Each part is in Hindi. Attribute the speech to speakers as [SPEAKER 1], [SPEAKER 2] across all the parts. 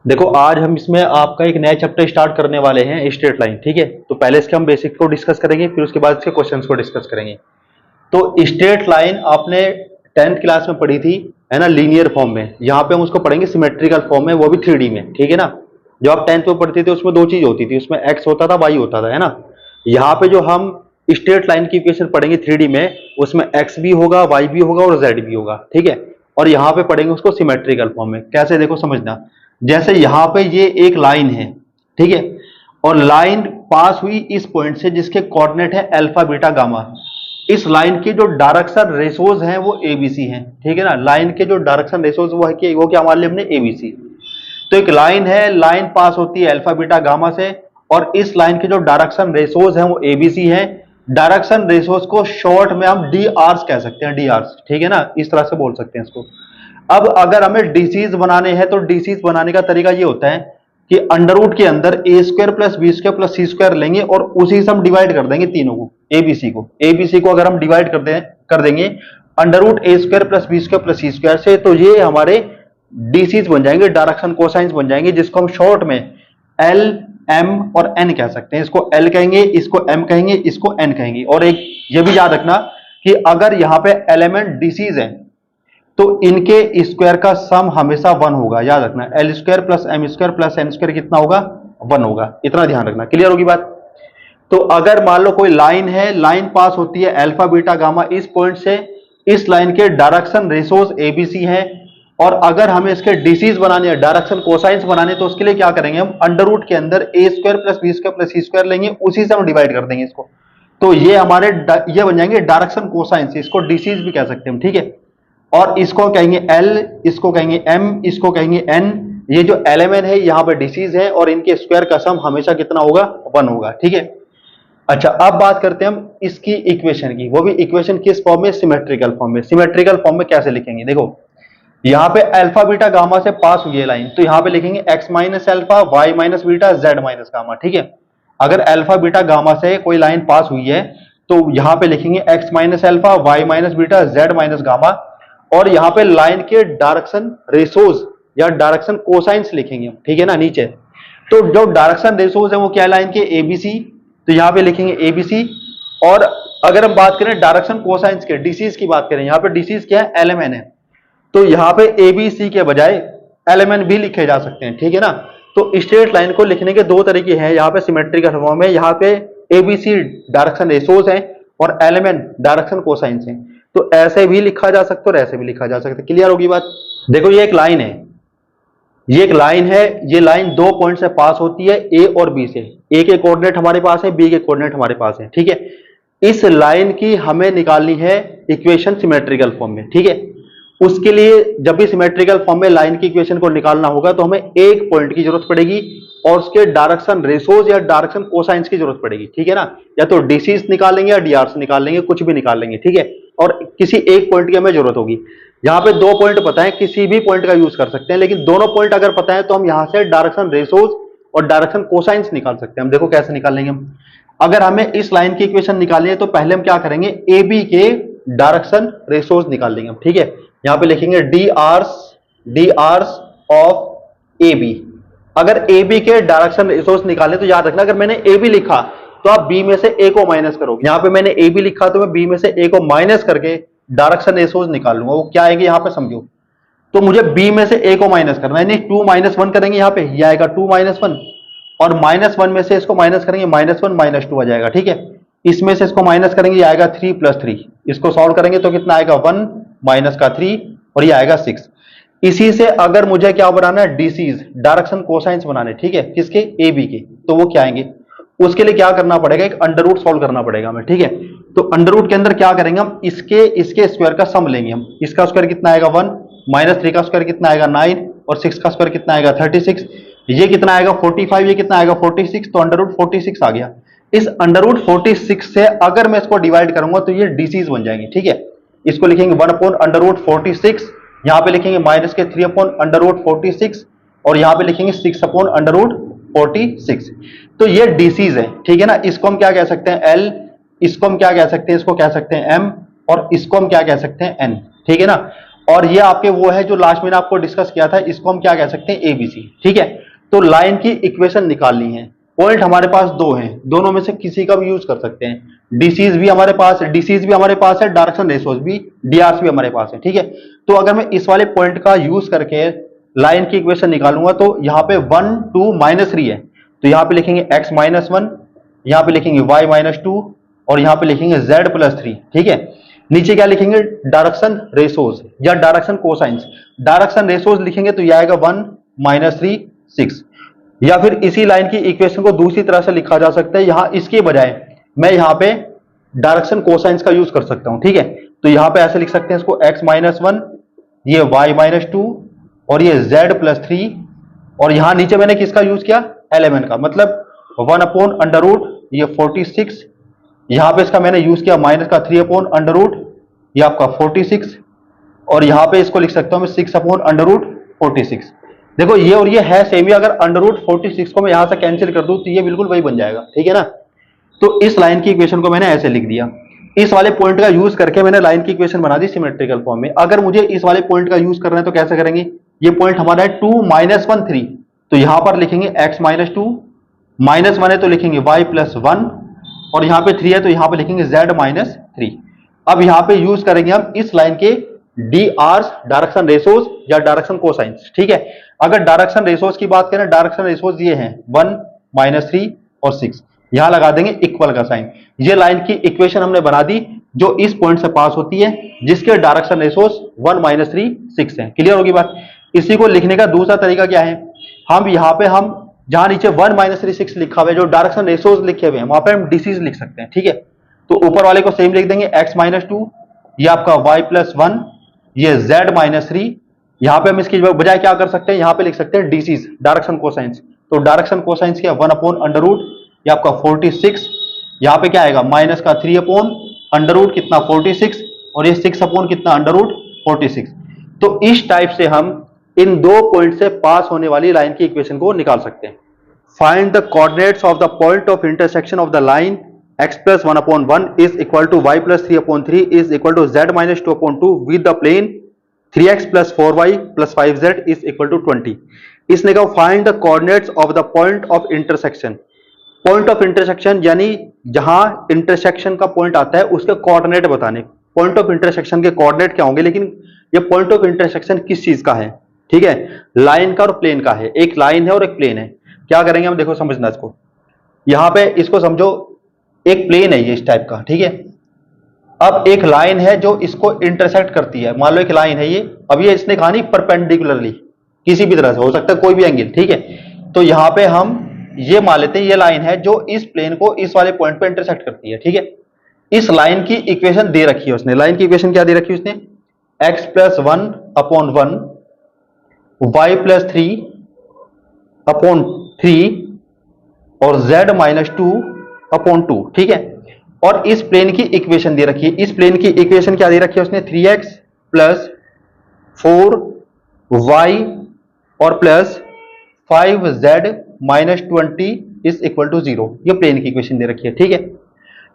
[SPEAKER 1] देखो आज हम इसमें आपका एक नया चैप्टर स्टार्ट करने वाले हैं, स्ट्रेट लाइन। ठीक है, तो पहले इसके हम बेसिक को डिस्कस करेंगे, फिर उसके बाद इसके क्वेश्चंस को डिस्कस करेंगे। तो स्ट्रेट लाइन आपने 10th क्लास में पढ़ी थी, है ना, लीनियर फॉर्म में। यहाँ पे हम उसको पढ़ेंगे सिमेट्रिकल फॉर्म में, वो भी 3D में। ठीक है ना, जो आप 10th में पढ़ते थे उसमें दो चीज होती थी, उसमें एक्स होता था, वाई होता था, है ना। यहाँ पे जो हम स्ट्रेट लाइन की इक्वेशन पढ़ेंगे 3D में, उसमें एक्स भी होगा, वाई भी होगा और जेड भी होगा। ठीक है, और यहाँ पे पढ़ेंगे उसको सिमेट्रिकल फॉर्म में। कैसे, देखो समझना। जैसे यहाँ पे ये एक लाइन है, ठीक है, और लाइन पास हुई इस पॉइंट से जिसके कोऑर्डिनेट है अल्फा बीटा गामा। इस लाइन के जो डायरेक्शन रेशोज हैं वो एबीसी हैं। ठीक है ना, लाइन के जो डायरेक्शन रेशोज वो क्या मान लिया हमने, एबीसी। तो एक लाइन है, लाइन पास होती है अल्फा बीटा गामा से, और इस लाइन के जो डायरेक्शन रेशोज हैं वो एबीसी हैं। डायरेक्शन रेशोज को शॉर्ट में हम डी आर्स कह सकते हैं, डी आर्स। ठीक है ना, इस तरह से बोल सकते हैं इसको। अब अगर हमें डीसीज बनाने हैं तो डीसीज बनाने का तरीका ये होता है कि अंडर रूट के अंदर A square plus B square plus C square लेंगे और उसी से हम डिवाइड कर देंगे तीनों को, एबीसी को अगर हम डिवाइड कर देंगे under root A square plus B square plus C square से, तो ये हमारे डीसीज बन जाएंगे, डायरेक्शन कोसाइंस बन जाएंगे, जिसको हम शॉर्ट में एल एम और एन कह सकते हैं। इसको एल कहेंगे, इसको एम कहेंगे, इसको एन कहेंगे। और एक ये भी याद रखना कि अगर यहाँ पे एलिमेंट डीसीज है तो इनके स्क्वायर का सम हमेशा 1 होगा। याद रखना, L square plus M square plus N square कितना होगा, 1 होगा। इतना ध्यान रखना। क्लियर होगी बात। तो अगर मान लो कोई लाइन है, लाइन पास होती है अल्फा बीटा गामा इस पॉइंट से, इस लाइन के डायरेक्शन रेशोज एबीसी हैं, और अगर हमें इसके डीसीज बनाने हैं, डायरेक्शन कोसाइंस बनाने, तो उसके लिए क्या करेंगे हम, अंडर रूट के अंदर A square plus B square plus C square लेंगे, उसी से हम डिवाइड कर देंगे इसको। तो ये हमारे ये बन जाएंगे डायरेक्शन कोसाइंस, इसको डीसीज भी कह सकते हैं हम। ठीक है, और इसको कहेंगे एल, इसको कहेंगे एम, इसको कहेंगे एन। ये जो एलिमेंट है यहाँ पे डीसीज है, और इनके स्क्वायर का सम हमेशा कितना होगा, 1 होगा। ठीक है, अच्छा अब बात करते हैं हम इसकी इक्वेशन की, वो भी इक्वेशन किस फॉर्म में, सिमेट्रिकल फॉर्म में। सिमेट्रिकल फॉर्म में कैसे लिखेंगे, देखो यहाँ पे अल्फा बीटा गामा से पास हुई है लाइन, तो यहाँ पे लिखेंगे x minus alpha y minus beta z minus gamma. ठीक है, अगर अल्फा बीटा गामा से कोई लाइन पास हुई है तो यहाँ पे लिखेंगे x minus alpha y minus beta z minus gamma, और यहाँ पे लाइन के डायरेक्शन रेशोज या डायरेक्शन कोसाइंस लिखेंगे हम। ठीक है ना, नीचे। तो जो डायरेक्शन रेशोज है वो क्या है, लाइन के एबीसी, तो यहाँ पे लिखेंगे एबीसी। और अगर हम बात करें डायरेक्शन कोसाइंस के, डीसीज की बात करें, यहाँ पे डीसीज क्या है, एलएमएन है, तो यहाँ पे एबीसी के बजाय एलएमएन भी लिखे जा सकते हैं। ठीक है ना, तो स्ट्रेट लाइन को लिखने के दो तरीके हैं। यहाँ पे सिमेट्रिकल फॉर्म में, यहाँ पे एबीसी डायरेक्शन रेशोज हैं और एलएमएन डायरेक्शन कोसाइंस हैं। तो ऐसे भी लिखा जा सकता है और ऐसे भी लिखा जा सकता है। क्लियर होगी बात। देखो ये एक लाइन है, ये एक लाइन है, ये लाइन दो पॉइंट से पास होती है, ए और बी से। ए के कोऑर्डिनेट हमारे पास है, बी के कोऑर्डिनेट हमारे पास है। ठीक है, इस लाइन की हमें निकालनी है इक्वेशन सिमेट्रिकल फॉर्म में। ठीक है, उसके लिए जब भी सिमेट्रिकल फॉर्म में लाइन की इक्वेशन को निकालना होगा तो हमें एक पॉइंट की जरूरत पड़ेगी और उसके डायरेक्शन रेशोज या डायरेक्शन कोसाइंस की जरूरत पड़ेगी। ठीक है ना, या तो डीसीज निकाल लेंगे या डीआरस निकाल लेंगे, कुछ भी निकाल लेंगे। ठीक है, और किसी एक पॉइंट की हमें जरूरत होगी। यहाँ पे दो पॉइंट पता है, किसी भी पॉइंट का यूज कर सकते हैं, लेकिन दोनों पॉइंट अगर पता है तो हम यहाँ से डायरेक्शन रेशोज और डायरेक्शन कोसाइंस निकाल सकते हैं। हम देखो कैसे निकाल लेंगे हम। अगर हमें इस लाइन की इक्वेशन निकालनी है तो पहले हम क्या करेंगे, ए बी के डायरेक्शन रेशोज निकाल लेंगे हम। ठीक है, यहां पे लिखेंगे D Rs of A B. अगर ए बी के डायरेक्शन रेशोज निकालने तो याद रखना, अगर मैंने ए बी लिखा तो आप बी में से ए को माइनस करोगे। यहां पे मैंने ए बी लिखा तो मैं बी में से ए को माइनस करके डायरेक्शन रेशोज निकाल लूंगा। वो क्या आएंगे यहां पे समझो, तो मुझे बी में से ए को माइनस करना है, यानी 2 - 1 करेंगे, यहाँ पे ये आएगा 2 - 1, और -1 में से इसको माइनस करेंगे, -1 - 2 आ जाएगा। ठीक है, इसमें से इसको माइनस करेंगे, ये आएगा 3 + 3। इसको सॉल्व करेंगे तो कितना आएगा, 1 माइनस का 3 और ये आएगा 6। इसी से अगर मुझे क्या बनाना है, डीसीज डायरेक्शन कोसाइंस बनाने, ठीक है, किसके, ए बी के, तो वो क्या आएंगे, उसके लिए क्या करना पड़ेगा, एक अंडर रूट सॉल्व करना पड़ेगा हमें। ठीक है, तो अंडर रूट के अंदर क्या करेंगे हम, इसके स्क्वायर का सम लेंगे हम। इसका स्क्वायर कितना आएगा 1, -3 का स्क्वायर कितना आएगा 9, और 6 का स्क्वायर कितना आएगा 36, ये कितना आएगा 45, ये कितना आएगा 46, तो अंडर रूट 46 आ गया। इस अंडर रूट 46 से अगर मैं इसको डिवाइड करूंगा तो ये डीसीज बन जाएंगे। ठीक है, इसको लिखेंगे 1/√46, यहां पे लिखेंगे -3/√46, और यहां पे लिखेंगे 6/√46। तो ये डीसीज है। ठीक है ना, इसको हम क्या कह सकते हैं, एल, इसको हम क्या कह सकते हैं, इसको कह सकते हैं एम, और इसको हम क्या कह सकते हैं, एन। ठीक है ना, और ये आपके वो है जो लास्ट में आपको डिस्कस किया था, इसको हम क्या कह सकते हैं, एबीसी। ठीक है, तो लाइन की इक्वेशन निकालनी है। पॉइंट हमारे पास दो हैं, दोनों में से किसी का भी यूज कर सकते हैं। डीसीज भी हमारे पास है, डीसीज भी हमारे पास है, डायरेक्शन रेशोज भी, डीआरस भी हमारे पास है। ठीक है, तो अगर मैं इस वाले पॉइंट का यूज करके लाइन की इक्वेशन निकालूंगा तो यहाँ पे 1 2 -3 है, तो यहाँ पे लिखेंगे x-1, यहाँ पे लिखेंगे y-2 और यहाँ पे लिखेंगे z+3। ठीक है, नीचे क्या लिखेंगे, डायरेक्शन रेशोज या डायरेक्शन कोसाइंस। डायरेक्शन रेशोज लिखेंगे तो यह आएगा 1 -3 6। या फिर इसी लाइन की इक्वेशन को दूसरी तरह से लिखा जा सकता है, यहां इसके बजाय मैं यहां पे डायरेक्शन कोसाइंस का यूज कर सकता हूं। ठीक है, तो यहां पे ऐसे लिख सकते हैं इसको x-1, ये y-2 और ये z+3, और यहां नीचे मैंने किसका यूज किया, एलिमेंट का, मतलब 1/√, ये 46, यहां पे इसका मैंने यूज किया माइनस का 3/√, ये आपका 46, और यहां पे इसको लिख सकता हूं मैं 6/√46। देखो ये और ये है सेम ही, अगर √46 को मैं यहां से कैंसिल कर दूं तो ये बिल्कुल वही बन जाएगा। ठीक है ना, तो इस लाइन की इक्वेशन को मैंने ऐसे लिख दिया। इस वाले पॉइंट का यूज करके मैंने लाइन की इक्वेशन बना दी सिमेट्रिकल फॉर्म में। अगर मुझे इस वाले पॉइंट का यूज करना है तो कैसे करेंगे, ये पॉइंट हमारा है 2 -1 3, तो यहां पर लिखेंगे x-2, -1 है तो लिखेंगे y+1, और यहां पे 3 है तो यहां पे लिखेंगे z-3। अब यहां पे यूज करेंगे हम इस लाइन के डी आर्स, डायरेक्शन रेशोज या डायरेक्शन कोसाइंस। ठीक है, अगर डायरेक्शन रेशोज की बात करें, डायरेक्शन रेशोज ये हैं 1 -3 और 6, यहां लगा देंगे इक्वल का साइन। ये लाइन की इक्वेशन हमने बना दी जो इस पॉइंट से पास होती है, जिसके डायरेक्शन रेशोज 1 -3 6 है। क्लियर होगी बात। इसी को लिखने का दूसरा तरीका क्या है, हम यहां पे हम जहां नीचे 1 -3 6 लिखा हुआ है, जो डायरेक्शन रेशोज लिखे हुए हैं वहां पे हम डीसीज लिख सकते हैं। ठीक है, तो ऊपर वाले को सेम लिख देंगे, x-2, ये आपका y+1, ये z-3। यहां पे हम इसकी बजाय क्या कर सकते हैं, यहां पे लिख सकते हैं डीसीज, डायरेक्शन कोसाइंस। तो डायरेक्शन कोसाइंस क्या, 1/√, ये आपका 46, यहां पे क्या आएगा माइनस का 3/√, कितना 46, और ये 6 कितना √46। तो इस टाइप से हम इन दो पॉइंट से पास होने वाली लाइन की इक्वेशन को निकाल सकते हैं। Find the coordinates of the point of intersection of the line x+1/1 is equal to y+3/3 is equal to z-2/2 with the plane 3x + 4y + 5z is equal to 20। इसने कहा find the coordinates of the point of intersection. Point of intersection यानी जहां इंटरसेक्शन का पॉइंट आता है उसके कोऑर्डिनेट बताने। पॉइंट ऑफ इंटरसेक्शन के कोऑर्डिनेट क्या होंगे, लेकिन ये पॉइंट ऑफ इंटरसेक्शन किस चीज का है, ठीक है, लाइन का और प्लेन का है। एक लाइन है और एक प्लेन है। क्या करेंगे हम, देखो समझना इसको, यहां पे इसको समझो, एक प्लेन है ये इस टाइप का। ठीक है, अब एक लाइन है जो इसको इंटरसेक्ट करती है, मान लो एक लाइन है ये, अब ये इसने कहा नहीं परपेंडिकुलरली, किसी भी तरह से हो सकता है, कोई भी एंगल। ठीक है, तो यहां पे हम ये मान लेते हैं ये लाइन है जो इस प्लेन को इस वाले पॉइंट पे इंटरसेक्ट करती है। ठीक है, इस लाइन की इक्वेशन दे रखी है उसने। लाइन की इक्वेशन क्या दे रखी है उसने, x+1/1 y+3/3 और z-2/2। ठीक है, और इस प्लेन की इक्वेशन दे रखी है। इस प्लेन की इक्वेशन क्या दे रखी है उसने, 3x + 4y और +5z-20 इज इक्वल टू 0। ये प्लेन की इक्वेशन दे रखी है। ठीक है,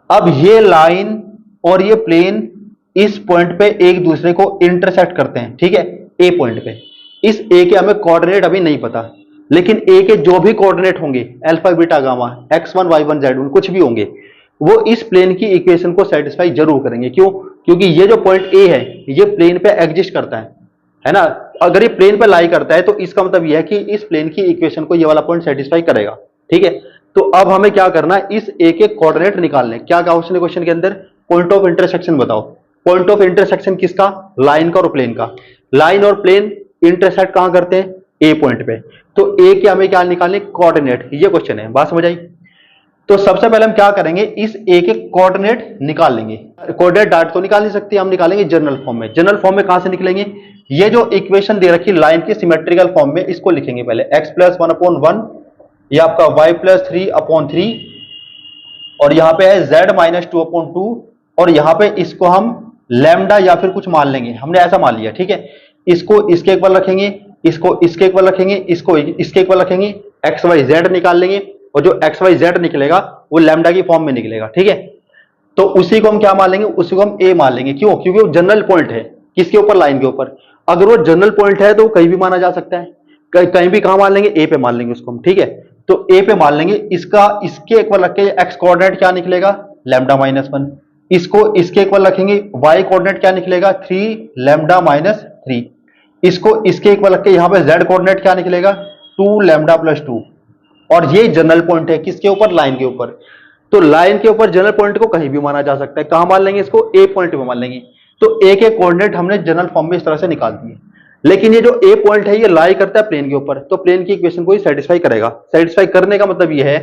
[SPEAKER 1] अब ये लाइन और ये प्लेन इस पॉइंट पे एक दूसरे को इंटरसेक्ट करते हैं। ठीक है, ए पॉइंट पे। इस ए के हमें कोऑर्डिनेट अभी नहीं पता, लेकिन ए के जो भी कोऑर्डिनेट होंगे, alpha beta gamma, x1 y1 z1 कुछ भी होंगे, वो इस प्लेन की इक्वेशन को सेटिस्फाई जरूर करेंगे। क्यों, क्योंकि ये जो पॉइंट ए है ये प्लेन पे एग्जिस्ट करता है ना। अगर ये प्लेन पे लाई करता है तो इसका मतलब यह है कि इस प्लेन की इक्वेशन को ये वाला पॉइंट सेटिस्फाई करेगा। ठीक है, तो अब हमें क्या करना है, इस ए के कोऑर्डिनेट निकालने। क्या कहा उसने क्वेश्चन के अंदर, पॉइंट ऑफ इंटरसेक्शन बताओ। पॉइंट ऑफ इंटरसेक्शन किसका, लाइन का और प्लेन का। लाइन और प्लेन इंटरसेक्ट कहां करते हैं, ए पॉइंट पे। तो ए के हमें क्या निकालने, कोऑर्डिनेट। ये क्वेश्चन है, बात समझ आई। तो सबसे पहले हम क्या करेंगे, इस ए के कोऑर्डिनेट निकाल लेंगे। कोऑर्डिनेट डायरेक्ट तो निकाल नहीं सकते, हम निकालेंगे जनरल फॉर्म में। जनरल फॉर्म में कहां से निकलेंगे, ये जो इक्वेशन दे रखी लाइन की सिमेट्रिकल फॉर्म में, इसको लिखेंगे पहले x+1/1, ये आपका y+3/3, और यहां पे है z-2/2, और यहां पे इसको हम लैम्डा या फिर कुछ मान लेंगे, हमने ऐसा मान लिया। ठीक है, इसको इसके इक्वल रखेंगे, इसको इसके इक्वल रखेंगे, इसको इसके इक्वल रखेंगे, एक्स वाई जेड निकाल लेंगे, और जो एक्स वाई जेड निकलेगा वो लैम्डा की फॉर्म में निकलेगा। ठीक है, तो उसी को हम क्या मान लेंगे, उसी को हम ए मान लेंगे। क्यों, क्योंकि वो जनरल पॉइंट है किसके ऊपर? लाइन के ऊपर। अगर वो जनरल पॉइंट है तो कहीं भी माना जा सकता है, कहीं भी कहां मान लेंगे? ए पे मान लेंगे उसको हम, ठीक है। तो ए पे मान लेंगे, इसका इसके इक्वल रख के एक्स कोऑर्डिनेट क्या निकलेगा? Lambda minus 1। इसको इसके इक्वल रखेंगे, वाई कोऑर्डिनेट क्या निकलेगा? 3 लैम्डा माइनस 3। इसको इसके इक्वल रख के यहां पे जेड कोऑर्डिनेट क्या निकलेगा? 2 लैम्डा प्लस 2। और ये जनरल पॉइंट है किसके ऊपर? लाइन के ऊपर। तो लाइन के ऊपर जनरल पॉइंट को कहीं भी माना जा सकता है। कहां मान लेंगे इसको? ए पॉइंट पे मान लेंगे। तो ए के कोऑर्डिनेट हमने जनरल फॉर्म में इस तरह से निकाल दिए। लेकिन ये जो ए पॉइंट है ये लाई करता है प्लेन के ऊपर, तो प्लेन की इक्वेशन को ही सेटिस्फाई करेगा। सेटिस्फाई करने का मतलब ये है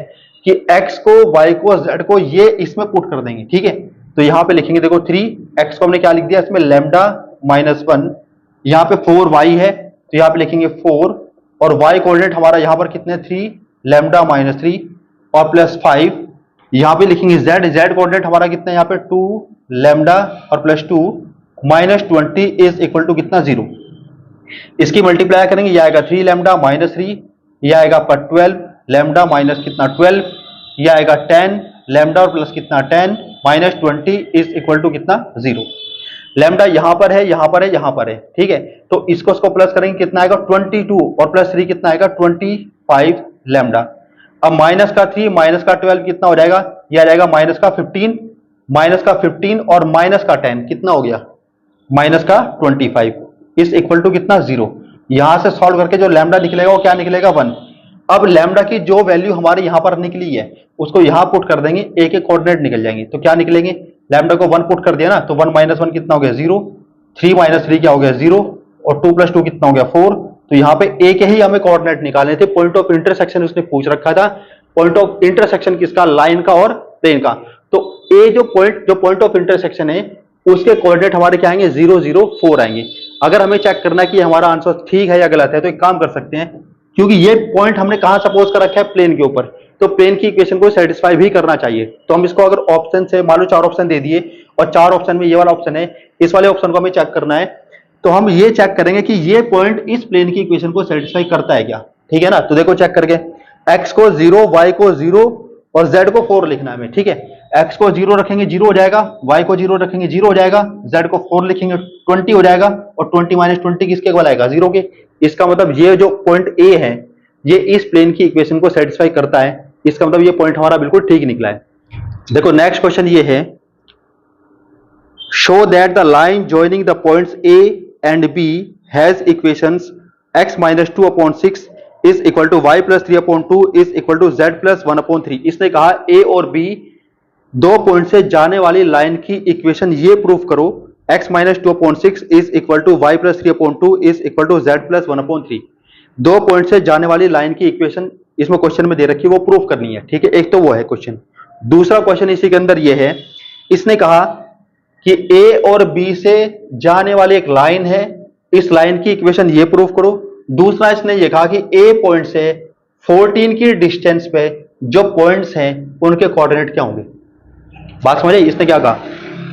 [SPEAKER 1] कि एक्स को, वाई को, जेड को ये इसमें पुट कर देंगे, ठीक है। तो यहां पे लिखेंगे, देखो 3 एक्स को हमने क्या लिख दिया इसमें? Lambda minus 1। यहां पे 4 वाई है तो यहां पे लिखेंगे 4, और वाई कोऑर्डिनेट हमारा यहां पर कितने? 3 लैम्डा माइनस 3 और प्लस 5। यहां पे लिखेंगे जेड, जेड कोऑर्डिनेट हमारा कितना है यहाँ पे? 2 लैम्डा और plus 2 minus 20 is equal to कितना? 0। इसकी मल्टीप्लाई करेंगे, ये आएगा 3 लैम्डा माइनस 3, ये आएगा पर 12 लैम्डा माइनस कितना? 12, ये आएगा 10 लैम्डा और प्लस कितना? 10 माइनस 20 इज इक्वल टू कितना? 0। लैम्डा यहां पर है, यहां पर है, यहां पर है, ठीक है। तो इसको प्लस करेंगे, कितना आएगा? 22 और प्लस 3 कितना आएगा? 25 लैम्डा। अब माइनस का 3 माइनस का 12 कितना हो जाएगा? यह आ जाएगा माइनस का 15, माइनस का 15 और माइनस का 10 कितना हो गया? माइनस का 25 इज इक्वल टू कितना? 0। यहां से सॉल्व करके जो लैम्डा निकलेगा वो क्या निकलेगा? 1। अब लैम्डा की जो वैल्यू हमारे यहां पर निकली है उसको यहां पुट कर देंगे, ए के कोऑर्डिनेट निकल जाएंगे। तो क्या निकलेंगे? लैम्डा को 1 पुट कर दिया ना, तो 1 माइनस 1 कितना हो गया? 0। 3 माइनस 3 क्या हो गया? 0। और 2 प्लस 2 कितना हो गया? 4। तो यहां पे ए के ही हमें कोऑर्डिनेट निकालने थे। पॉइंट ऑफ इंटरसेक्शन उसने पूछ रखा था। पॉइंट ऑफ इंटरसेक्शन किसका? लाइन का और प्लेन का। तो ए जो पॉइंट ऑफ इंटरसेक्शन है उसके कोऑर्डिनेट हमारे क्या आएंगे? 0 0 4 आएंगे। अगर हमें चेक करना है कि हमारा आंसर ठीक है या गलत है तो एक काम कर सकते हैं, क्योंकि ये पॉइंट हमने कहां सपोज कर रखा है? प्लेन के ऊपर, तो प्लेन की इक्वेशन को सेटिस्फाई भी करना चाहिए। तो हम इसको अगर ऑप्शन से मान लो 4 ऑप्शन दे दिए और 4 ऑप्शन में ये वाला ऑप्शन है, इस वाले ऑप्शन को हमें चेक करना है, तो हम ये चेक करेंगे कि ये पॉइंट इस प्लेन की इक्वेशन को सेटिस्फाई करता है क्या, ठीक है ना। तो देखो चेक करके, एक्स को 0, वाई को 0 और जेड को 4 लिखना है हमें, ठीक है। एक्स को 0 रखेंगे 0 हो जाएगा, वाई को 0 रखेंगे 0 हो जाएगा, जेड को 4 लिखेंगे 20 हो जाएगा, और 20 माइनस 20 किसके इक्वल आएगा? 0 के। इसका मतलब ये जो पॉइंट ए है ये इस प्लेन की इक्वेशन को सेटिस्फाई करता है। इसका मतलब ये पॉइंट हमारा बिल्कुल ठीक निकला है। देखो नेक्स्ट क्वेश्चन ये है, show that the line joining the points A and B has equations x minus 2 upon 6 is equal to y plus 3 upon 2 is equal to z plus 1 upon 3। इसने कहा ए और बी दो पॉइंट से जाने वाली लाइन की इक्वेशन ये प्रूफ करो, x minus 2 upon 6 is equal to y plus 3 upon 2 is equal to z plus 1 upon 3। दो पॉइंट से जाने वाली लाइन की इक्वेशन इसमें क्वेश्चन में दे रखी है, वो प्रूफ करनी है, ठीक है। एक तो वो है क्वेश्चन। दूसरा क्वेश्चन इसी के अंदर ये है, इसने कहा कि ए और बी से जाने वाली एक लाइन है, इस लाइन की इक्वेशन ये प्रूफ करो। दूसरा इसने ये कहा कि ए पॉइंट से 14 की डिस्टेंस पे जो पॉइंट्स हैं उनके कोऑर्डिनेट क्या होंगे। बात समझ आई? इसने क्या कहा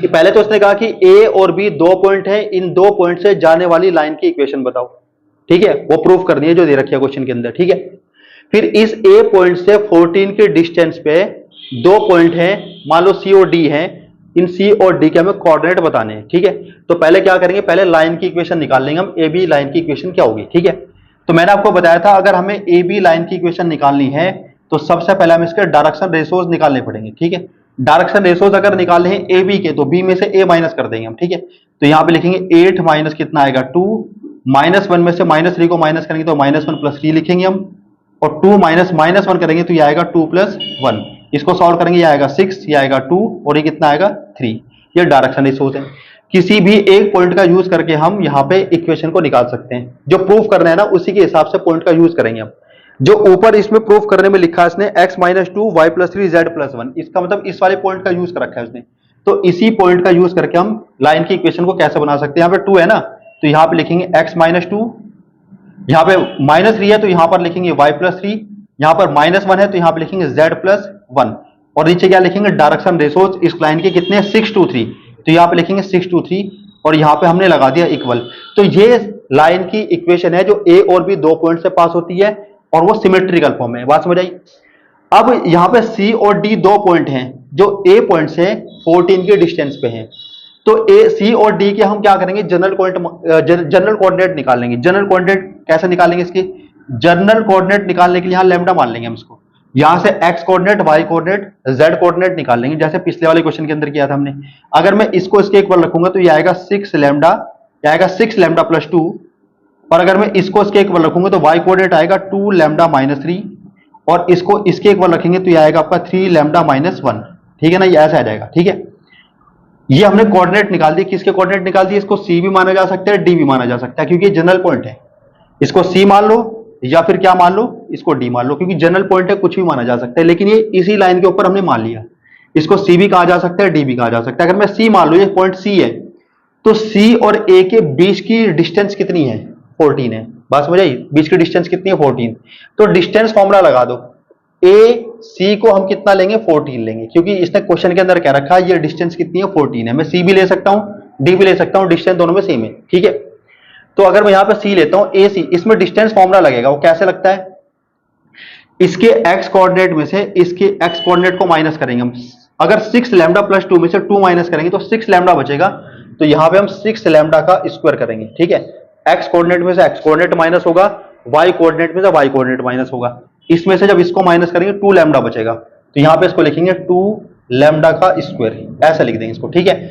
[SPEAKER 1] कि पहले तो इसने कहा कि ए और बी दो पॉइंट है, इन दो पॉइंट से जाने वाली लाइन की इक्वेशन बताओ, ठीक है। वो प्रूफ करनी है जो दे रखी है क्वेश्चन के अंदर, ठीक है। फिर इस ए पॉइंट से 14 के डिस्टेंस पे दो पॉइंट हैं, मान लो सी और डी हैं, इन सी और डी के हमें कोऑर्डिनेट बताने हैं, ठीक है। तो पहले क्या करेंगे? पहले लाइन की इक्वेशन निकाल लेंगे हम, ए बी लाइन की इक्वेशन क्या होगी, ठीक है। तो मैंने आपको बताया था अगर हमें ए बी लाइन की इक्वेशन निकालनी है तो सबसे पहले हमें इसके डायरेक्शन रेशोज निकालने पड़ेंगे, ठीक है। डायरेक्शन रेशोज अगर निकालने हैं ए बी के तो बी में से ए माइनस कर देंगे हम, ठीक है। तो यहां पे लिखेंगे 8 माइनस कितना आएगा 2, माइनस 1 में से माइनस 3 को माइनस करेंगे तो माइनस 1 प्लस 3 लिखेंगे हम, और 2 माइनस माइनस 1 करेंगे तो ये आएगा 2 प्लस 1। इसको सॉल्व करेंगे, ये आएगा 6, ये आएगा 2 और ये कितना आएगा 3। ये डायरेक्शन रेशोज है। किसी भी एक पॉइंट का यूज करके हम यहाँ पे इक्वेशन को निकाल सकते हैं। जो प्रूफ करना है ना उसी के हिसाब से पॉइंट का यूज करेंगे हम। जो ऊपर इसमें प्रूफ करने में लिखा है इसने x minus 2 y plus 3 z plus 1, इसका मतलब इस वाले पॉइंट का यूज कर रखा है उसने। तो इसी पॉइंट का यूज करके हम लाइन की इक्वेशन को कैसे बना सकते हैं। यहाँ पे 2 है ना, तो यहाँ पे लिखेंगे x माइनस 2, यहाँ पे माइनस 3 है तो यहाँ पर लिखेंगे y प्लस 3, यहाँ पर माइनस 1 है तो यहाँ पे लिखेंगे z प्लस 1, और नीचे क्या लिखेंगे? डायरेक्शन रेशोज इस लाइन के कितने हैं? 6 to 3, तो यहाँ पे लिखेंगे 6 to 3 और यहाँ पे हमने लगा दिया इक्वल। तो ये लाइन की इक्वेशन है जो ए और बी दो पॉइंट से पास होती है और वो सिमेट्रिकल फॉर्म है। बात समझ आई? अब यहाँ पे सी और डी दो पॉइंट हैं जो ए पॉइंट से 14 के डिस्टेंस पे हैं। तो ए सी और डी के हम क्या करेंगे, जनरल कोऑर्डिनेट निकालेंगे। जनरल कोऑर्डिनेट कैसे निकालेंगे इसकी, जनरल कोऑर्डिनेट निकालने के लिए यहां लैम्डा मान लेंगे हम इसको। यहां से x coordinate, y coordinate, z coordinate निकाल लेंगे, जैसे पिछले वाले क्वेश्चन के अंदर किया था हमने। अगर मैं इसको इसके इक्वल रखूंगा तो ये आएगा 6 लैम्डा, आएगा 6 लैम्डा प्लस 2। और अगर मैं इसको इसके इक्वल रखूंगा तो वाई कोऑर्डिनेट आएगा 2 लैम्डा माइनस 3, और इसको इसके इक्वल रखेंगे तो ये आएगा आपका 3 लैम्डा माइनस 1। ठीक है ना, ये ऐसा आ जाएगा। ठीक है, ये हमने कोऑर्डिनेट निकाल दी। किसके कोऑर्डिनेट निकाल दिए, इसको सी भी माना जा सकता है, डी भी माना जा सकता है, क्योंकि ये जनरल पॉइंट है। इसको सी मान लो या फिर क्या मान लो, इसको डी मान लो, क्योंकि जनरल पॉइंट है, कुछ भी माना जा सकता है। लेकिन ये इसी लाइन के ऊपर हमने मान लिया, इसको सी भी कहा जा सकता है, डी भी कहा जा सकता है। अगर मैं सी मान लो, ये पॉइंट सी है, तो सी और ए के बीच की डिस्टेंस कितनी है, 14 है। बात समझ आई, बीच की डिस्टेंस कितनी है, 14। तो डिस्टेंस फॉर्मूला लगा दो, ए सी को हम कितना लेंगे, 14 लेंगे, क्योंकि इसने क्वेश्चन के अंदर क्या रखा है, ये डिस्टेंस कितनी है, 14 है। मैं सी भी ले सकता हूं, डी भी ले सकता हूं, डिस्टेंस दोनों में सेम है। ठीक है, तो अगर मैं यहां पे सी लेता हूं, ए सी, इसमें डिस्टेंस फॉर्मूला लगेगा, वो कैसे लगता है, इसके एक्स कोऑर्डिनेट में से इसके एक्स कोऑर्डिनेट को माइनस करेंगे हम। अगर 6 लैम्डा प्लस 2 में से 2 माइनस करेंगे तो 6 लैम्डा बचेगा, तो यहां पे हम 6 लैम्डा का स्क्वायर करेंगे। ठीक है, एक्स कोऑर्डिनेट में से एक्स कोऑर्डिनेट माइनस होगा, वाई कोऑर्डिनेट में से वाई कोऑर्डिनेट माइनस होगा। इसमें से जब इसको माइनस करेंगे 2 लैम्डा बचेगा, तो यहां पे इसको लिखेंगे 2 लैम्डा का स्क्वायर, ऐसा लिख देंगे इसको। ठीक है,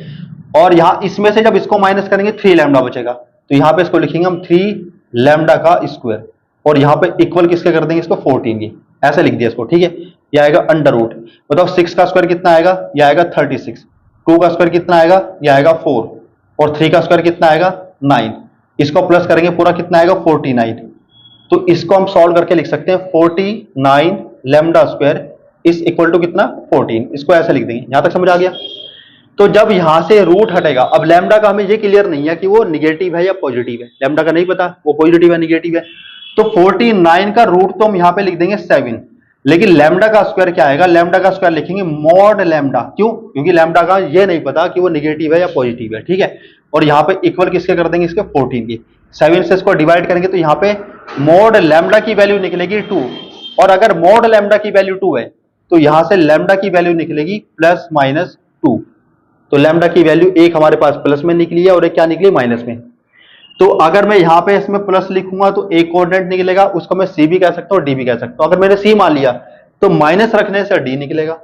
[SPEAKER 1] और यहां इसमें से जब इसको माइनस करेंगे 3 लैम्डा बचेगा, तो यहां पे इसको लिखेंगे हम 3 लैम्डा का स्क्वायर, और यहां पे इक्वल किसके कर देंगे, इसको 14 की, ऐसे लिख दिया इसको। ठीक है, ये आएगा अंडर रूट, बताओ 6 का स्क्वायर कितना आएगा, ये आएगा 36, 2 का स्क्वायर कितना आएगा, ये आएगा 4, और 3 का स्क्वायर कितना आएगा 9। इसको प्लस करेंगे पूरा कितना आएगा 49। तो इसको हम सॉल्व करके लिख सकते हैं 49 lambda square is equal to कितना 14। इसको ऐसे लिख देंगे, यहां तक समझ आ गया। तो जब यहां से रूट हटेगा, अब लैम्डा का हमें ये क्लियर नहीं है कि वो निगेटिव है या पॉजिटिव है, लैम्डा का नहीं पता वो पॉजिटिव है निगेटिव है। तो 49 का रूट तो हम यहां पे लिख देंगे 7, लेकिन लैम्डा का स्क्वायर क्या आएगा, लैम्डा का स्क्वायर लिखेंगे मॉड लैम्डा। क्यों, क्योंकि लैम्डा का ये नहीं पता कि वो निगेटिव है या पॉजिटिव है। ठीक है, और यहां पे इक्वल किसके कर देंगे, इसके 14 की। 7 से इसको डिवाइड करेंगे तो यहां पे मॉड लैम्डा की वैल्यू निकलेगी 2, और अगर मॉड लैम्डा की वैल्यू 2 है तो यहां से लैम्डा की वैल्यू निकलेगी प्लस माइनस 2। तो लैम्डा की वैल्यू एक हमारे पास प्लस में निकली है और एक क्या निकली, माइनस में। तो अगर मैं यहां पे इसमें प्लस लिखूंगा तो एक कोऑर्डिनेट निकलेगा, उसको मैं सी भी कह सकता हूं, डी भी कह सकता हूं। अगर मैंने सी मान लिया तो माइनस रखने से डी निकलेगा।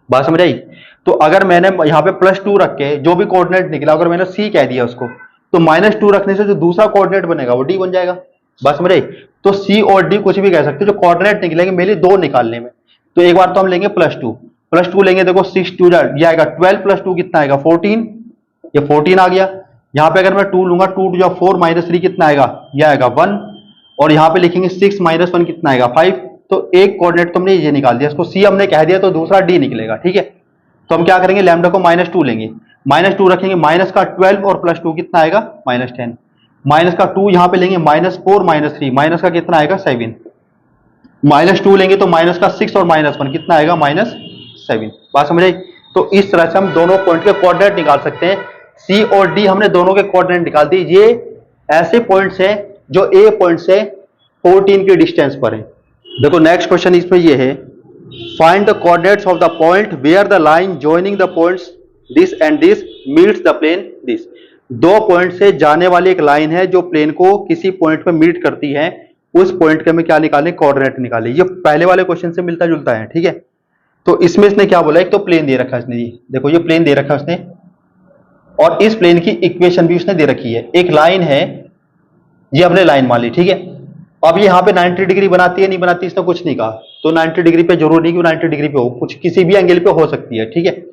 [SPEAKER 1] बात समझ आई। तो अगर मैंने यहां पे प्लस 2 रख के जो भी कोऑर्डिनेट निकला, अगर मैंने सी कह दिया उसको, तो माइनस 2 रखने से जो दूसरा कोऑर्डिनेट बनेगा वो डी बन जाएगा। बात समझ आई। तो सी और डी कुछ भी कह सकते हो, जो कोऑर्डिनेट निकलेंगे मेरे दो निकालने में। तो एक बार तो हम लेंगे प्लस टू लेंगे, देखो 6 2 ये आएगा 12 प्लस 2 कितना आएगा 14, ये 14 आ गया। यहां पे अगर मैं 2 लूंगा, 2 2 4 माइनस 3 कितना आएगा, ये आएगा 1, और यहां पे लिखेंगे 6 माइनस 1 कितना आएगा 5। तो एक कोऑर्डिनेट तो हमने ये निकाल दिया, इसको सी हमने कह दिया, तो दूसरा डी निकलेगा। ठीक है, तो हम क्या करेंगे, लैम्डा को -2 लेंगे, -2 रखेंगे, माइनस का 12 और प्लस 2 कितना आएगा -10, माइनस का 2 यहां पे लेंगे, -4 -3 माइनस का कितना आएगा 7, -2 लेंगे तो माइनस का 6 और -1 कितना आएगा -7। बात समझ आई। तो इस तरह से हम दोनों पॉइंट के कोऑर्डिनेट निकाल सकते हैं। सी और डी हमने दोनों के कोऑर्डिनेट निकाल दिए। ये ऐसे पॉइंट्स हैं जो ए पॉइंट से 14 की डिस्टेंस पर है। देखो नेक्स्ट क्वेश्चन इसमें ये है, find the coordinates of the point where the line joining the points this and this meets the plane this. दो पॉइंट से जाने वाली एक लाइन है जो प्लेन को किसी पॉइंट पे मीट करती है, उस पॉइंट के हमें क्या निकालें, कोऑर्डिनेट निकालें। ये पहले वाले क्वेश्चन से मिलता जुलता है। ठीक है, तो इसमें इसने क्या बोला, एक तो प्लेन दे रखा है इसने, देखो ये प्लेन दे रखा है उसने, और इस प्लेन की इक्वेशन भी उसने दे रखी है। एक लाइन है, ये हमने लाइन मान ली। ठीक है, अब ये यहां पे 90 डिग्री बनाती है नहीं बनाती, इसने कुछ नहीं कहा। तो 90 डिग्री पे जरूर नहीं कि 90 डिग्री पे हो, कुछ किसी भी एंगल पे हो सकती है। ठीक है,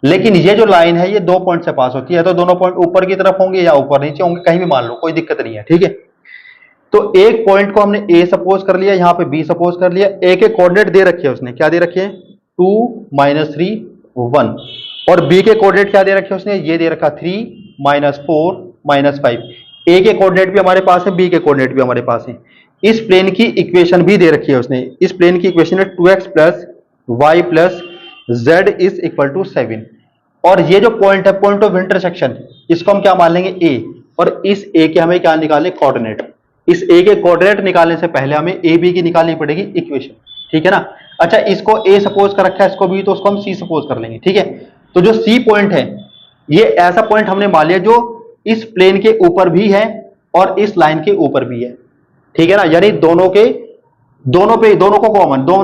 [SPEAKER 1] लेकिन ये जो लाइन है ये दो पॉइंट से पास होती है, तो दोनों पॉइंट ऊपर की तरफ होंगे या ऊपर नीचे होंगे, कहीं भी मान लो, कोई दिक्कत नहीं है। ठीक है, तो एक पॉइंट को हमने ए सपोज कर लिया, यहां पे बी सपोज कर लिया। ए के कोऑर्डिनेट दे रखे हैं उसने, क्या दे रखे हैं 2 -3 1, और बी के कोऑर्डिनेट क्या दे रखे हैं उसने, ये दे रखा 3 -4 -5। ए के कोऑर्डिनेट भी हमारे पास है, बी के कोऑर्डिनेट भी हमारे पास है। इस प्लेन की इक्वेशन भी दे रखी है उसने। इस प्लेन की इक्वेशन है 2x + y + z = 7। और ये जो पॉइंट है, पॉइंट ऑफ इंटरसेक्शन, इसको हम क्या मान लेंगे a, और इस a के हमें क्या निकालने, कोऑर्डिनेट। इस a के कोऑर्डिनेट निकालने से पहले हमें a b की निकालनी पड़ेगी इक्वेशन। ठीक है ना। अच्छा, इसको a सपोज कर रखा है, इसको b, तो उसको हम c सपोज कर लेंगे। ठीक है, तो जो c पॉइंट है ये ऐसा पॉइंट हमने मान लिया जो इस प्लेन के ऊपर भी है और इस लाइन के ऊपर भी है, ठीक है ना, यानी दोनों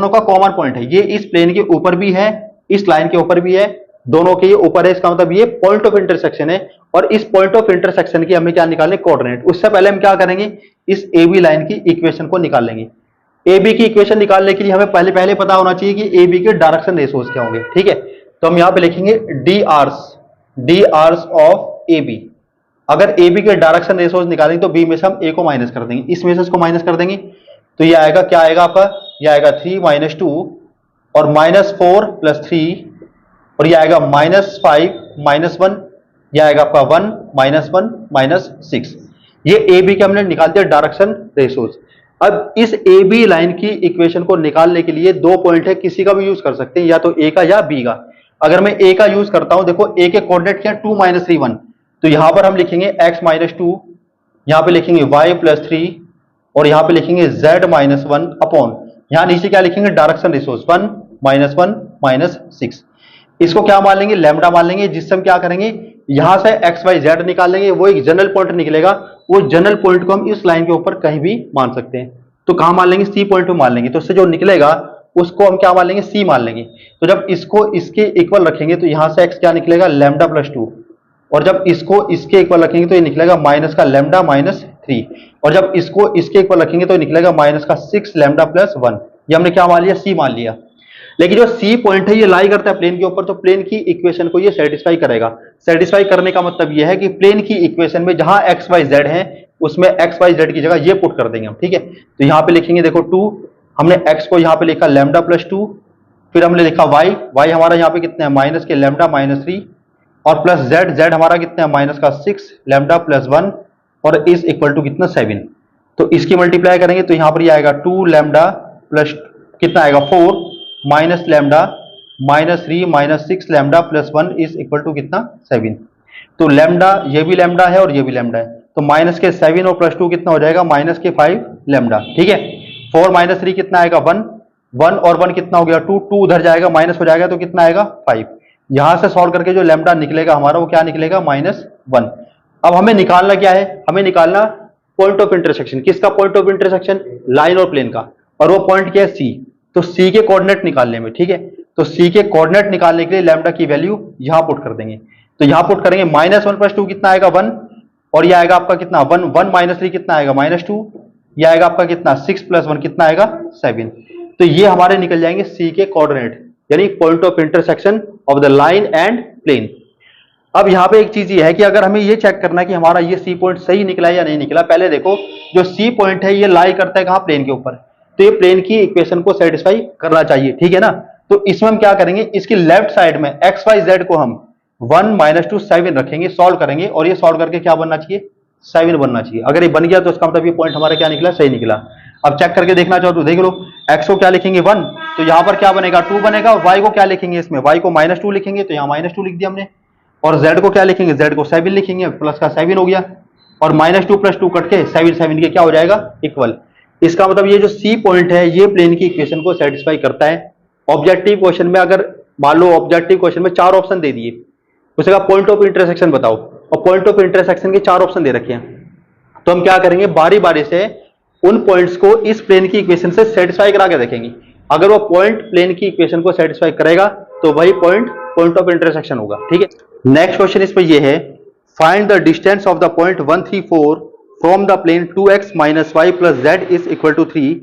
[SPEAKER 1] का कॉमन पॉइंट है, ये इस प्लेन के ऊपर भी है, इस लाइन के ऊपर भी है, दोनों के ये ऊपर है, इसका मतलब ये पॉइंट ऑफ इंटरसेक्शन है। और इस पॉइंट ऑफ इंटरसेक्शन की हमें क्या निकालने, कोऑर्डिनेट। उससे पहले हम क्या करेंगे, इस ए बी लाइन की इक्वेशन को निकाल लेंगे। ए बी की इक्वेशन निकालने के लिए हमें पहले पता होना चाहिए कि ए बी के डायरेक्शन रेशोज क्या होंगे, ठीक है। तो हम यहां पे लिखेंगे D Rs of A B. अगर ए बी के डायरेक्शन रेशोज निकालेंगे तो बी में से हम ए को माइनस कर देंगे, इस में से इसको माइनस कर देंगे, तो ये आएगा, क्या आएगा आपका, ये आएगा 3 - 2 और -4 + 3, और ये आएगा -5 - 1, ये आएगा आपका 1 -1 -6। ये ए बी के हमने निकाल दिया डायरेक्शन रेशोज। अब इस ए बी लाइन की इक्वेशन को निकालने के लिए दो पॉइंट है, किसी का भी यूज कर सकते हैं, या तो ए का या बी का। अगर मैं ए का यूज करता हूं, देखो ए के कोऑर्डिनेट क्या, 2 - 3 1, तो यहां पर हम लिखेंगे x - 2, यहां पे लिखेंगे y + 3, और यहां पे लिखेंगे z - 1 अपॉन, यहां नीचे क्या लिखेंगे, डायरेक्शन रेशोज 1 -1 -6। इसको क्या मान लेंगे, लैम्डा मान लेंगे, जिससे हम क्या करेंगे, यहां से x y z निकाल लेंगे, वो एक जनरल पॉइंट निकलेगा, वो जनरल पॉइंट को हम इस लाइन के ऊपर कहीं भी मान सकते हैं। तो कहां मान लेंगे, सी पॉइंट पे मान लेंगे, तो उससे जो निकलेगा उसको हम क्या मान लेंगे, सी मान लेंगे। तो जब इसको इसके इक्वल रखेंगे तो यहां से x क्या निकलेगा, लैम्डा + 2, और जब इसको इसके इक्वल रखेंगे तो ये निकलेगा माइनस का लैम्डा -3, और जब इसको इसके इक्वल रखेंगे तो निकलेगा माइनस का 6 लैम्डा + 1। ये हमने क्या मान लिया, सी मान लिया। लेकिन जो सी पॉइंट है ये लाई करता है प्लेन के ऊपर, तो प्लेन की इक्वेशन को ये सेटिस्फाई करेगा। सेटिस्फाई करने का मतलब ये है कि प्लेन की इक्वेशन में जहां एक्स वाई जेड है उसमें एक्स वाई जेड की जगह ये पुट कर देंगे हम, ठीक है। तो यहां पे लिखेंगे, देखो 2, हमने एक्स को यहां पे लिखा लैम्डा + 2, फिर हमने लिखा वाई हमारा यहाँ पे कितना है, माइनस के लैम्डा -3, और प्लस जेड हमारा कितना है, माइनस का 6 लैम्डा + 1, और इज इक्वल टू कितना, 7। तो इसकी मल्टीप्लाई करेंगे तो यहां पर ये आएगा 2 लैम्डा प्लस कितना आएगा, 4 minus lambda -3 -6 lambda + 1 is equal to कितना, 7। तो लैम्डा, ये भी लैम्डा है और ये भी लैम्डा है, तो माइनस के 7 और +2 कितना हो जाएगा, माइनस के 5 लैम्डा, ठीक है। 4 - 3 कितना आएगा, 1 और 1 कितना हो गया, 2 उधर जाएगा, माइनस हो जाएगा, तो कितना आएगा, 5। यहां से सॉल्व करके जो लैम्डा निकलेगा हमारा वो क्या निकलेगा, -1। अब हमें निकालना क्या है, हमें निकालना पॉइंट ऑफ इंटरसेक्शन। किसका पॉइंट ऑफ इंटरसेक्शन, लाइन और प्लेन का, और वो पॉइंट क्या है, सी। तो सी के कोऑर्डिनेट निकालने में, ठीक है, तो सी के कोऑर्डिनेट निकालने के लिए लैम्डा की वैल्यू यहां पुट कर देंगे। तो यहां पुट करेंगे -1 + 2 कितना आएगा, 1, और ये आएगा आपका कितना, 1 - 3 कितना आएगा, -2, ये आएगा आपका कितना, 6 + 1 कितना आएगा, 7। तो ये हमारे निकल जाएंगे सी के कोऑर्डिनेट, यानी point of intersection of the line and plane. अब यहां पे एक चीज ये है कि अगर हमें ये चेक करना है कि हमारा ये सी पॉइंट सही निकला है या नहीं निकला, पहले देखो जो सी पॉइंट है ये लाई करता है कहां, प्लेन के ऊपर, तो ये प्लेन की इक्वेशन को सेटिस्फाई करना चाहिए, ठीक है ना। तो इसमें हम क्या करेंगे, इसकी लेफ्ट साइड में एक्स वाई जेड को हम 1 - 2 7 रखेंगे, सॉल्व करेंगे, और ये सॉल्व करके क्या बनना चाहिए, 7 बनना चाहिए। अगर ये बन गया तो इसका मतलब ये पॉइंट हमारा क्या निकला, सही निकला। अब चेक करके देखना चाहो तो देख लो, एक्स को क्या लिखेंगे, 1, तो यहां पर क्या बनेगा, 2 बनेगा, और वाई को क्या लिखेंगे, इसमें वाई को -2 लिखेंगे, तो यहां -2 लिख दिया हमने, और z को क्या लिखेंगे, z को 7 लिखेंगे, प्लस का 7 हो गया, और -2 + 2 कट के 7 के क्या हो जाएगा, इक्वल। इसका मतलब ये जो सी पॉइंट है ये प्लेन की इक्वेशन को सेटिस्फाई करता है। ऑब्जेक्टिव क्वेश्चन में अगर मान लो ऑब्जेक्टिव क्वेश्चन में 4 ऑप्शन दे दिए, उसका पॉइंट ऑफ इंटरसेक्शन बताओ, और पॉइंट ऑफ इंटरसेक्शन के 4 ऑप्शन दे रखे हैं, तो हम क्या करेंगे, बारी बारी से उन पॉइंट्स को इस प्लेन की इक्वेशन से सेटिस्फाई करा के देखेंगे। अगर वो पॉइंट प्लेन की इक्वेशन को सेटिस्फाई करेगा तो वही पॉइंट ऑफ इंटरसेक्शन होगा, ठीक है। नेक्स्ट क्वेश्चन इस पे ये है, find the distance of the point 1 3 4 from the plane 2x - y + z is equal to 3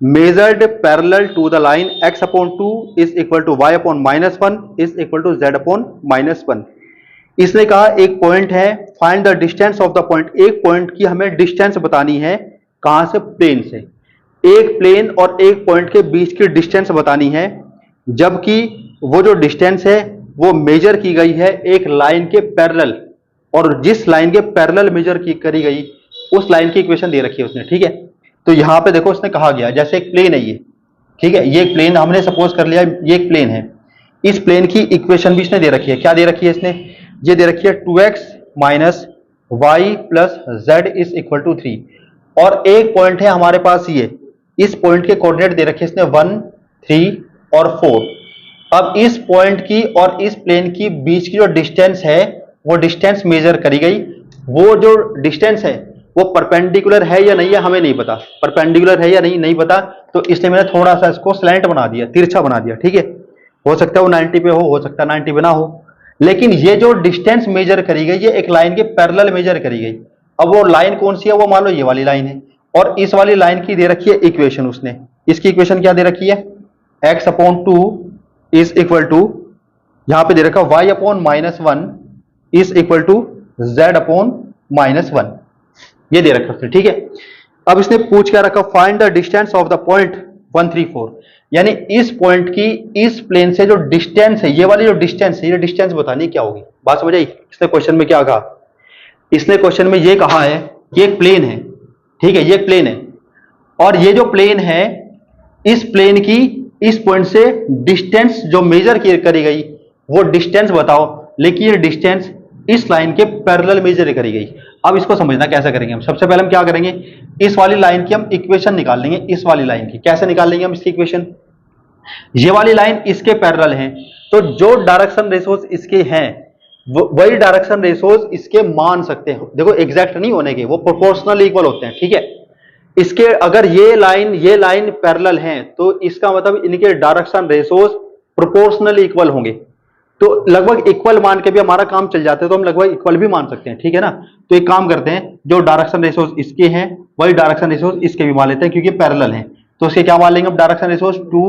[SPEAKER 1] measured parallel to the line x/2 is equal to y/-1 is equal to z/-1। इसने कहा एक पॉइंट है, find the distance of the point, एक पॉइंट की हमें डिस्टेंस बतानी है, कहां से, प्लेन से। एक प्लेन और एक पॉइंट के बीच की डिस्टेंस बतानी है, जबकि वो जो डिस्टेंस है वो मेजर की गई है एक लाइन के पैरेलल, और जिस लाइन के पैरेलल मेजर की करी गई उस लाइन की इक्वेशन दे रखी है उसने, ठीक है। तो यहां पे देखो उसने कहा गया, जैसे एक प्लेन है ये, ठीक है, ये एक प्लेन हमने सपोज कर लिया ये एक प्लेन है, इस प्लेन की इक्वेशन भी इसने दे रखी है। क्या दे रखी है इसने, ये दे रखी है 2x - y + z is equal to 3, और एक पॉइंट है हमारे पास ये, इस पॉइंट के कोऑर्डिनेट दे रखे इसने 1 3 और 4। अब इस पॉइंट की और इस प्लेन की बीच की जो डिस्टेंस है वो डिस्टेंस मेजर करी गई, वो जो डिस्टेंस है वो परपेंडिकुलर है या नहीं है हमें नहीं पता, परपेंडिकुलर है या नहीं पता, तो इसलिए मैंने थोड़ा सा इसको स्लैंट बना दिया, तिरछा बना दिया, ठीक है। हो सकता है वो 90 पे हो सकता है 90 पे ना हो, लेकिन ये जो डिस्टेंस मेजर करी गई ये एक लाइन के पैरेलल मेजर करी गई। अब वो लाइन कौन सी है, वो मान लो ये वाली लाइन है, और इस वाली लाइन की दे रखी है इक्वेशन, उसने इसकी इक्वेशन क्या दे रखी है, x/2 इज इक्वल टू, यहां पे दे रखा y/-1 is equal to z/-1, ये दे रखा है, ठीक है। अब इसने पूछ क्या रखा, find the distance of the point 134, यानी इस पॉइंट की इस प्लेन से जो डिस्टेंस है, ये वाली जो डिस्टेंस है, ये डिस्टेंस बतानी क्या होगी, बात समझ आई। इसने क्वेश्चन में क्या कहा, इसने क्वेश्चन में ये कहा है कि एक प्लेन है, ठीक है, ये एक प्लेन है, और ये जो प्लेन है इस प्लेन की इस पॉइंट से डिस्टेंस जो मेजर करी गई वो डिस्टेंस बताओ, लेकिन ये डिस्टेंस इस लाइन के पैरेलल मेजर करी गई। अब इसको समझना कैसे करेंगे हम, सबसे पहले हम क्या करेंगे, इस वाली लाइन की हम इक्वेशन निकाल लेंगे, इस वाली लाइन की कैसे निकाल लेंगे हम इसकी इक्वेशन, ये वाली लाइन इसके पैरेलल है, तो जो डायरेक्शन रेशोज इसके हैं वही डायरेक्शन रेशोज इसके मान सकते हैं, देखो एग्जैक्ट नहीं होने के, वो प्रोपोर्शनल इक्वल होते हैं, ठीक है। इसके अगर ये लाइन पैरेलल हैं तो इसका मतलब इनके डायरेक्शन रेशोज प्रोपोर्शनल इक्वल होंगे, तो लगभग इक्वल मान के भी हमारा काम चल जाता है, तो हम लगभग इक्वल भी मान सकते हैं, ठीक है ना। तो एक काम करते हैं, जो डायरेक्शन रेशोज इसके हैं वही डायरेक्शन रेशोज इसके भी मान लेते हैं, क्योंकि पैरेलल हैं, तो उसके क्या मान लेंगे हम, डायरेक्शन रेशोज 2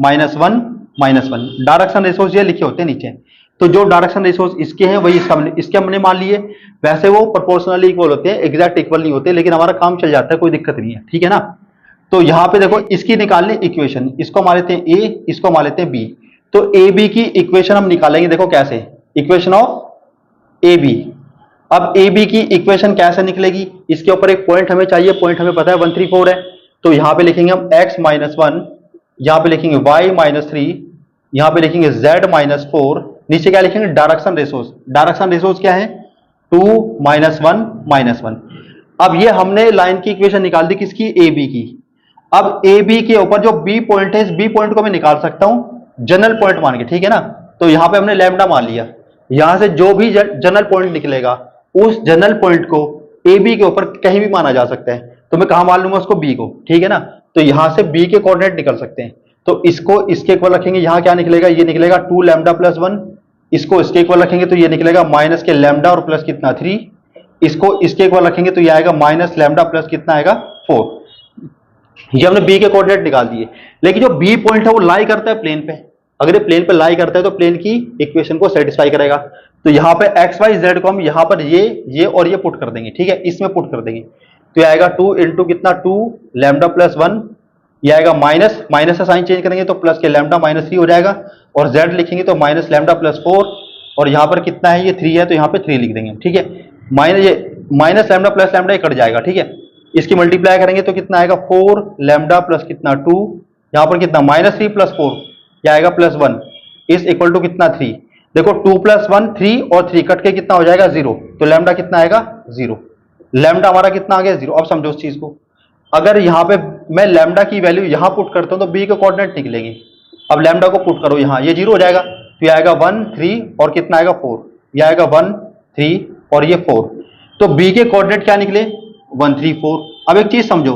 [SPEAKER 1] -1 -1, डायरेक्शन रेशोज ये लिखे होते हैं नीचे, तो जो डायरेक्शन रेशोज इसके हैं वही इसके हमने मान लिए। वैसे वो प्रोपोर्शनली इक्वल होते हैं, एग्जैक्ट इक्वल नहीं होते, लेकिन हमारा काम चल जाता है, कोई दिक्कत नहीं है, ठीक है ना। तो यहां पे देखो इसकी निकालनी इक्वेशन, इसको मान लेते हैं ए, इसको मान लेते हैं बी, तो ए बी की इक्वेशन हम निकालेंगे, देखो कैसे, इक्वेशन ऑफ ए बी। अब ए बी की इक्वेशन कैसे निकलेगी, इसके ऊपर एक पॉइंट हमें चाहिए, पॉइंट हमें पता है 134 है, तो यहां पे लिखेंगे हम x-1, यहां पे लिखेंगे y-3, यहां पे लिखेंगे z-4, नीचे क्या लिखेंगे, डायरेक्शन रेशोज, डायरेक्शन रेशोज क्या है 2 -1 -1। अब ये हमने लाइन की इक्वेशन निकाल दी किसकी, ए बी की। अब ए बी के ऊपर जो बी पॉइंट है, इस बी पॉइंट को मैं निकाल सकता हूं जनरल पॉइंट मान के, ठीक है ना। तो यहां पे हमने लैम्डा मान लिया, यहां से जो भी जनरल पॉइंट निकलेगा उस जनरल पॉइंट को ए बी के ऊपर कहीं भी माना जा सकता है, तो मैं कहां मान लूंगा उसको, बी को, ठीक है ना। तो यहां से बी के कोऑर्डिनेट निकल सकते हैं, तो इसको इसके इक्वल रखेंगे, यहां क्या निकलेगा, ये निकलेगा 2 λ+1, इसको इसके इक्वल रखेंगे तो ये निकलेगा माइनस के लैम्डा और प्लस कितना 3, इसको इसके इक्वल रखेंगे तो ये आएगा माइनस लैम्डा प्लस कितना आएगा 4। ये हमने बी के कोऑर्डिनेट निकाल दिए, लेकिन जो बी पॉइंट है वो लाई करता है प्लेन पे, अगर ये प्लेन पे लाई करता है तो प्लेन की इक्वेशन को सेटिस्फाई करेगा। तो यहां पे एक्स वाई जेड को हम यहां पर ये और ये पुट कर देंगे, ठीक है, इसमें पुट कर देंगे, तो ये आएगा 2 इंटू कितना 2 λ+1, ये आएगा माइनस का साइन चेंज करेंगे तो प्लस के लैम्डा -3 हो जाएगा, और z लिखेंगे तो माइनस λ+4, और यहां पर कितना है, ये 3 है तो यहां पे 3 लिख देंगे, ठीक है। Minus lambda plus lambda cut जाएगा, ठीक है, इसकी मल्टीप्लाई करेंगे तो कितना आएगा 4 लैम्डा प्लस कितना 2, यहां पर कितना -3 + 4, ये आएगा +1 इज इक्वल टू कितना 3। देखो 2 + 1 3 और 3 कट के कितना हो जाएगा 0, तो लैम्डा कितना आएगा 0, लैम्डा हमारा कितना आ गया 0। अब समझो उस चीज को, अगर यहां पे मैं लैम्डा की वैल्यू यहां पुट करता हूं तो बी के कोऑर्डिनेट निकलेंगे, अब लैम्डा को पुट करो यहां, ये 0 हो जाएगा, तो ये आएगा 1 3 और कितना आएगा 4, ये आएगा 1 3 और ये 4, तो बी के कोऑर्डिनेट क्या निकले 1 3 4। अब एक चीज समझो,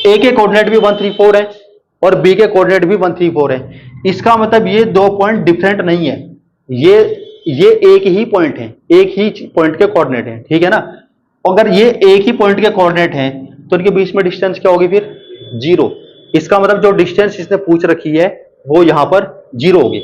[SPEAKER 1] ए के कोऑर्डिनेट भी 1 3 4 है और बी के कोऑर्डिनेट भी 1 3 4 है, इसका मतलब ये दो पॉइंट डिफरेंट नहीं है, ये एक ही पॉइंट है, एक ही पॉइंट के कोऑर्डिनेट है, ठीक है ना। अगर ये एक ही पॉइंट के कोऑर्डिनेट हैं तो इनके बीच में डिस्टेंस क्या होगी फिर 0, इसका मतलब जो डिस्टेंस इसने पूछ रखी है वो यहां पर 0 होगी।